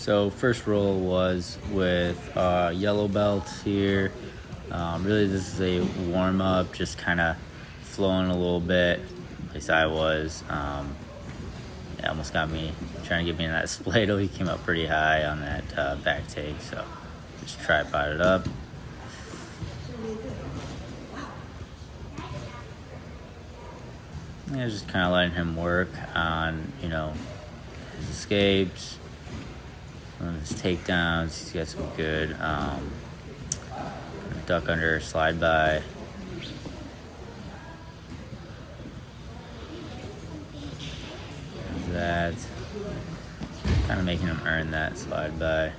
So first roll was with yellow belt here. Really, this is a warm up, just kind of flowing a little bit. At least I was. It almost got me trying to get me in that spladle. He came up pretty high on that back take, so just tripoded up. Yeah, just kind of letting him work on, his escapes, his takedowns. He's got some good duck under, slide by. That kind of making him earn that slide by.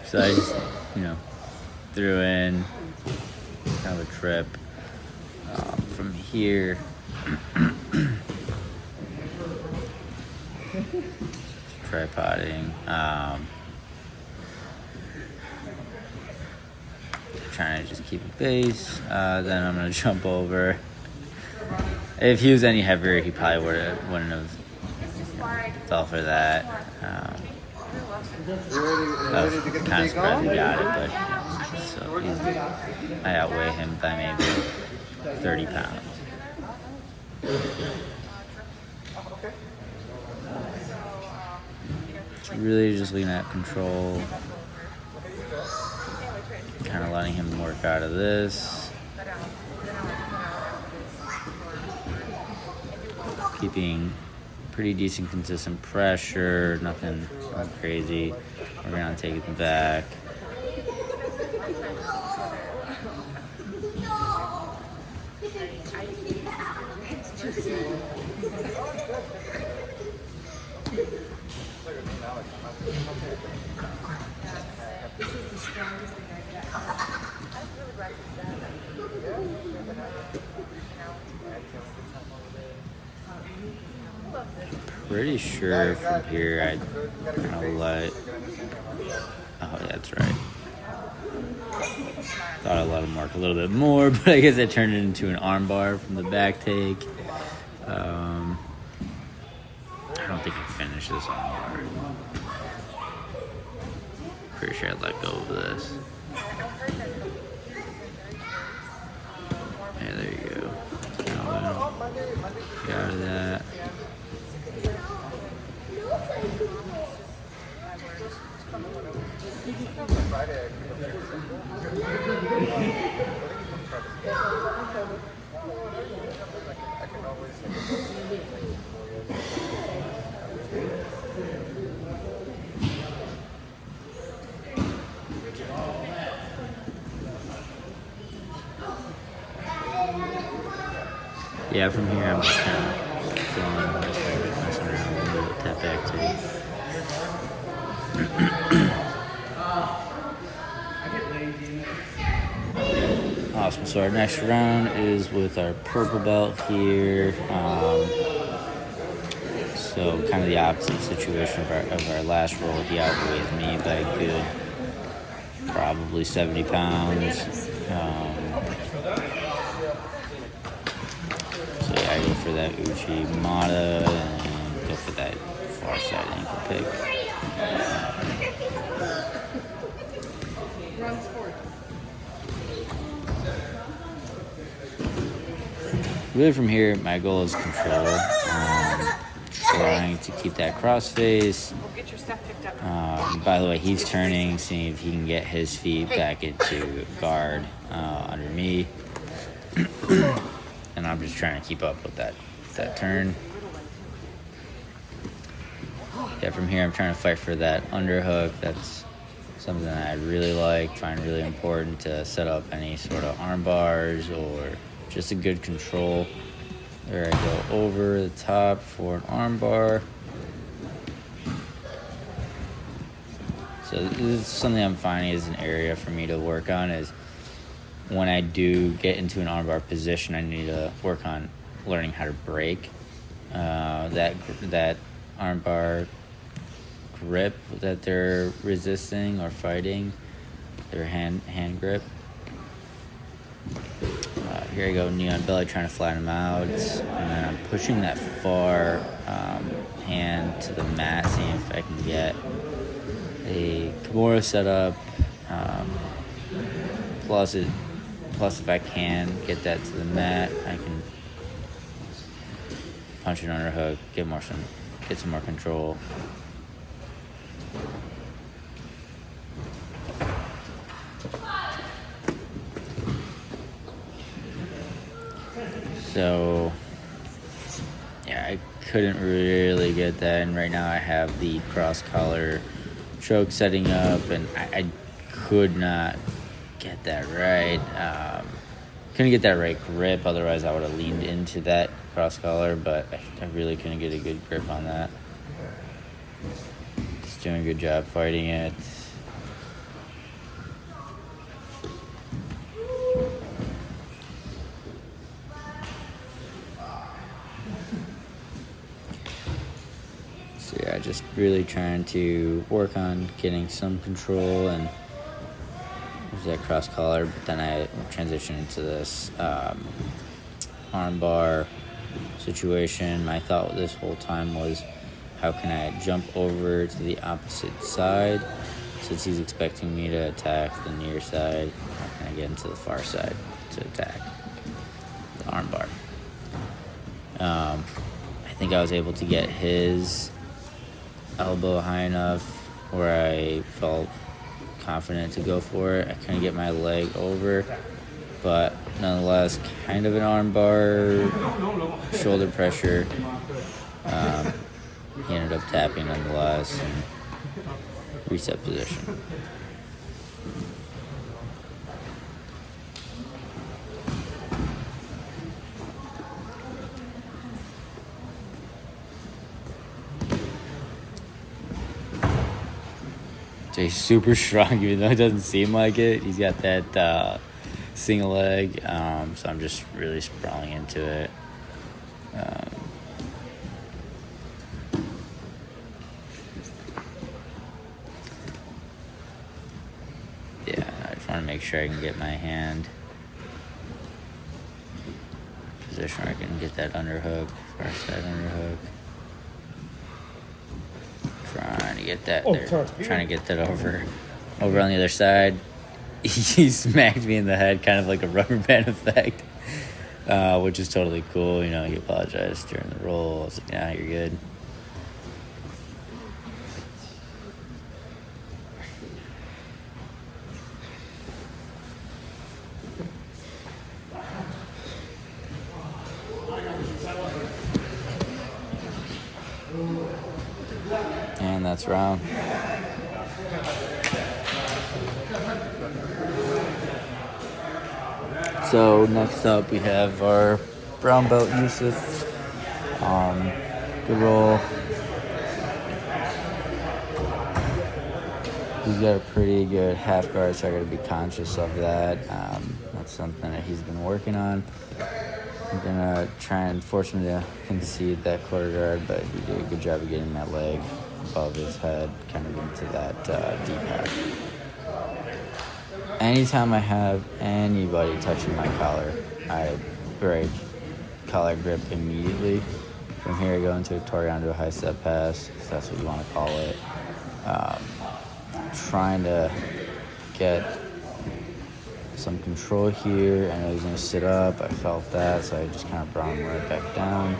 So I just, threw in kind of a trip from here. Tripoding. Trying to just keep a base. Then I'm gonna jump over. If he was any heavier, he probably wouldn't have fell for that. I was kind of surprised he got it, but so I outweigh him by maybe 30 pounds. Really just looking at control, kind of letting him work out of this, keeping pretty decent consistent pressure, nothing crazy. We're gonna take it back. Pretty sure from here I kind of let. Oh, yeah, that's right. Thought I let him work a little bit more, but I guess I turned it into an arm bar from the back take. I don't think I finished this arm bar. Pretty sure I let go of this. Yeah, there you go. Get out of that. Yeah, from here I'm just kind of flowing, messing around a little bit with that back take. Awesome. So our next round is with our purple belt here. So kind of the opposite situation of our last roll. He outweighs me by a good probably 70 pounds. So yeah, I go for that Uchi Mata and go for that far side ankle pick. Really from here, my goal is control. Trying to keep that cross face. By the way, he's turning, seeing if he can get his feet back into guard under me. And I'm just trying to keep up with that turn. Yeah, from here I'm trying to fight for that underhook. That's something that I really like, find really important to set up any sort of arm bars or just a good control. There I go over the top for an arm bar. So this is something I'm finding is an area for me to work on is when I do get into an arm bar position, I need to work on learning how to break that arm bar grip that they're resisting or fighting, their hand grip. here I go, knee on belly, trying to flatten him out. And then I'm pushing that far hand to the mat, seeing if I can get a Kimura set up. Plus, if I can get that to the mat, I can punch an underhook, get some more control. So, yeah, I couldn't really get that, and right now I have the cross collar choke setting up, and I could not get that right. Couldn't get that right grip, otherwise I would have leaned into that cross collar, but I really couldn't get a good grip on that. Just doing a good job fighting it. So yeah, just really trying to work on getting some control and use that cross collar, but then I transitioned into this arm bar situation. My thought this whole time was, how can I jump over to the opposite side since he's expecting me to attack the near side? How can I get into the far side to attack the arm bar? I think I was able to get his elbow high enough where I felt confident to go for it. I couldn't get my leg over, but nonetheless, kind of an arm bar, shoulder pressure. He ended up tapping nonetheless and reset position. So he's super strong, even though it doesn't seem like it. He's got that single leg, so I'm just really sprawling into it. Yeah, I just want to make sure I can get my hand position where I can get that underhook, far side underhook. Trying to get that there. Trying to get that over on the other side. He smacked me in the head, kind of like a rubber band effect, which is totally cool. You know, he apologized during the roll. I was like, "Nah, you're good." And that's round. So next up we have our brown belt Yusuf. Good roll. He's got a pretty good half guard, so I got to be conscious of that. That's something that he's been working on. I'm gonna try and force him to concede that quarter guard, but he did a good job of getting that leg above his head, kind of into that deep half. Anytime I have anybody touching my collar, I break collar grip immediately. From here I go into a Toreando high step pass, if that's what you want to call it. Trying to get some control here. I know he's going to sit up. I felt that, so I just kind of brought him right back down.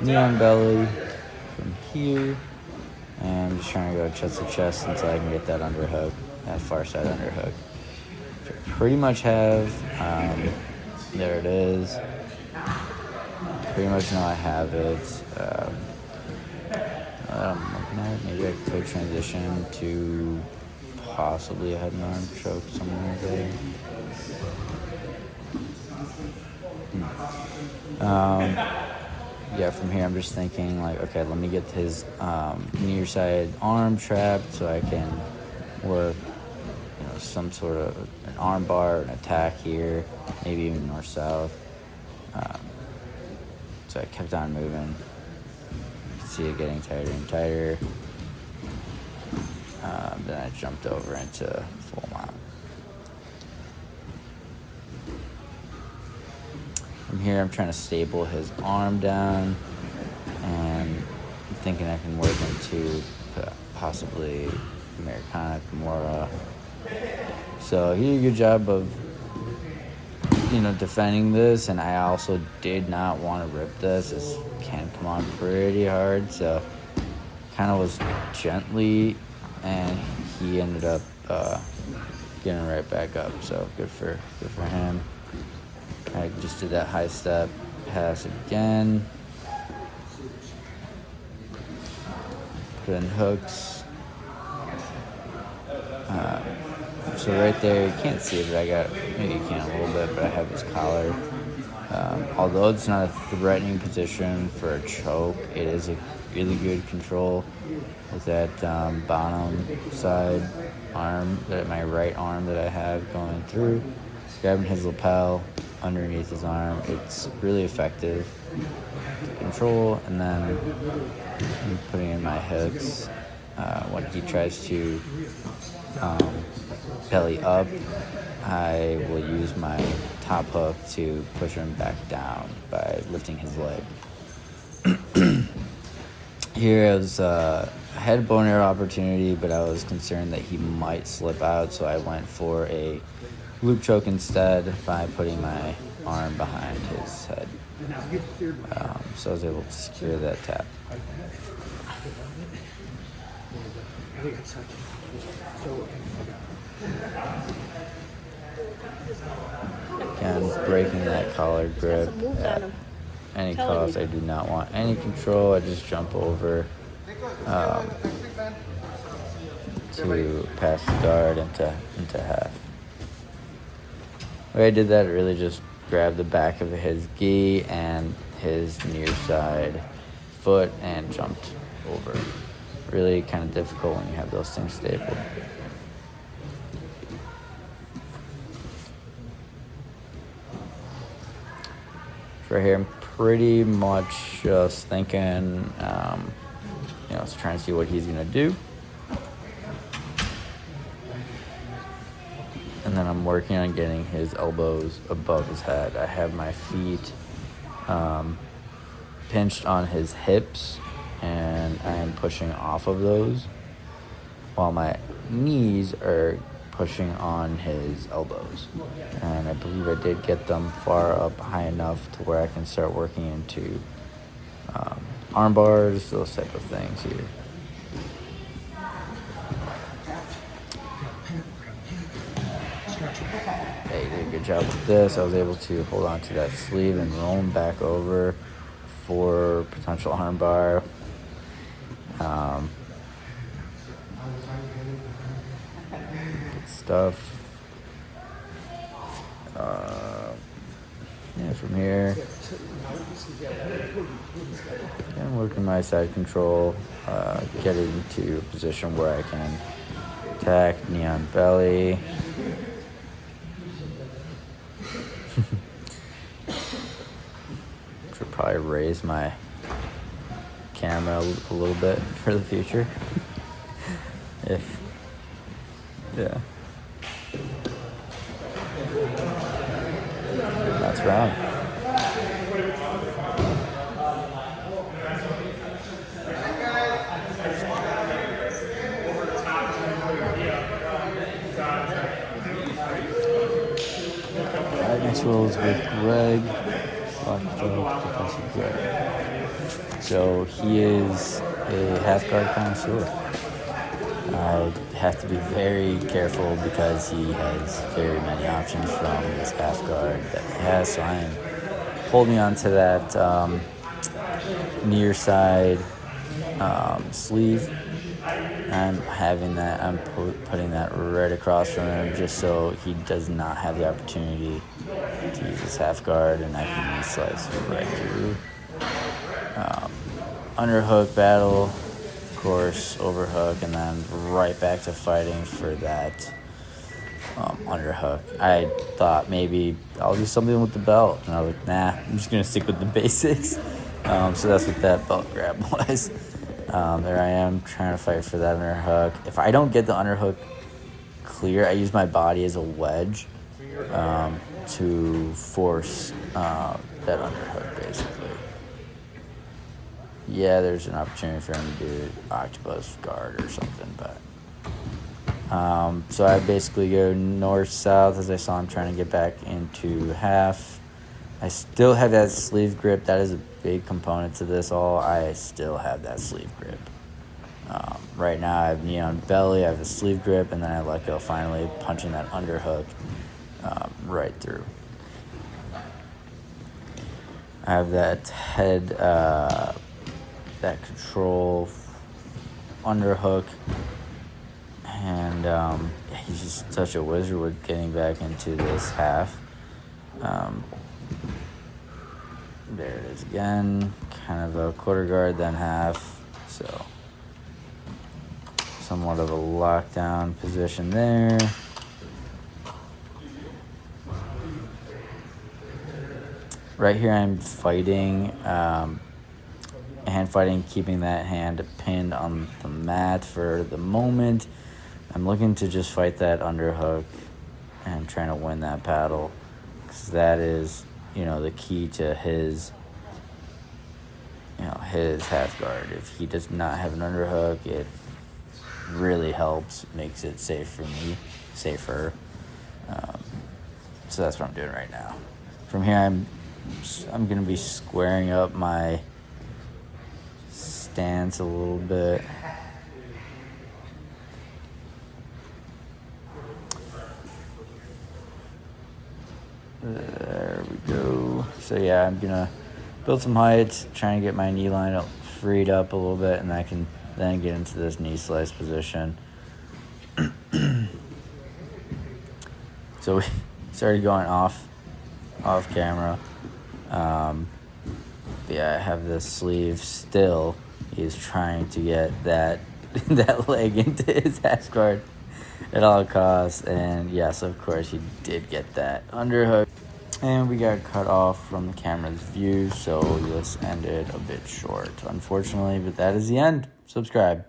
Knee on belly from here. And I'm just trying to go chest to chest until I can get that underhook, that far side underhook. Which I pretty much have. There it is. Pretty much know I have it. I'm looking at it. Maybe I could transition to possibly a head and arm choke somewhere there. Yeah, from here I'm just thinking like, okay, let me get his near side arm trapped so I can work, some sort of an arm bar, an attack here, maybe even north south. So I kept on moving. You can see it getting tighter and tighter. Then I jumped over into full mount. From here, I'm trying to stable his arm down, and I'm thinking I can work into possibly Americana Kimura. So he did a good job of, defending this, and I also did not want to rip this. This can come on pretty hard, so kind of was gently, and he ended up getting right back up. So good for him. I just did that high step pass again. Put in hooks. So right there, you can't see it, but maybe you can a little bit, but I have his collar. Although it's not a threatening position for a choke, it is a really good control with that bottom side arm, my right arm that I have going through, grabbing his lapel underneath his arm. It's really effective to control, and then I'm putting in my hooks when he tries to belly up. I will use my top hook to push him back down by lifting his leg. Here I had a bow and arrow opportunity, but I was concerned that he might slip out, so I went for a loop choke instead by putting my arm behind his head. So I was able to secure that tap. Again, breaking that collar grip at any cost. I do not want any control. I just jump over to pass the guard into half. The way I did that, I really just grabbed the back of his gi and his near side foot and jumped over. Really kind of difficult when you have those things stapled. Right here, I'm pretty much just thinking, trying to see what he's gonna do. And then I'm working on getting his elbows above his head. I have my feet pinched on his hips, and I am pushing off of those, while my knees are pushing on his elbows. And I believe I did get them far up high enough to where I can start working into arm bars, those type of things here. Hey, you did a good job with this. I was able to hold on to that sleeve and roll him back over for potential arm bar. Good stuff. From here, I'm working my side control, get it into a position where I can attack knee on belly. Should probably raise my camera a little bit for the future. That's round. Next roll is with Greg, Professor Greg. So he is a half guard connoisseur. I have to be very careful because he has very many options from this half guard that he has. So I am holding on to that near side sleeve. I'm putting that right across from him just so he does not have the opportunity to use his half guard, and I can slice right through. Underhook battle, of course, overhook, and then right back to fighting for that underhook. I thought maybe I'll do something with the belt, and I was like, nah, I'm just going to stick with the basics. So that's what that belt grab was. There I am trying to fight for that underhook. If I don't get the underhook clear, I use my body as a wedge to force that underhook, basically. Yeah, there's an opportunity for him to do octopus guard or something, but so I basically go north-south as I saw him trying to get back into half. I still have that sleeve grip. That is a big component to this all. I still have that sleeve grip. Right now I have knee on belly, I have the sleeve grip, and then I let go finally, punching that underhook right through. I have that head, that control underhook, and he's just such a wizard with getting back into this half. There it is again, kind of a quarter guard, then half, so somewhat of a lockdown position there. Right here I'm fighting, hand fighting, keeping that hand pinned on the mat for the moment. I'm looking to just fight that underhook and trying to win that paddle, because that is, the key to his, his half guard. If he does not have an underhook, it really helps, makes it safer. So that's what I'm doing right now. From here, I'm going to be squaring up my stance a little bit. There we go. So yeah, I'm going to build some height, trying to get my knee line freed up a little bit, and I can then get into this knee slice position. So we started going off camera. Yeah, I have this sleeve still. He's trying to get that leg into his ass guard at all costs, and yes, of course, he did get that underhook. And we got cut off from the camera's view, so this ended a bit short, unfortunately, but that is the end. Subscribe.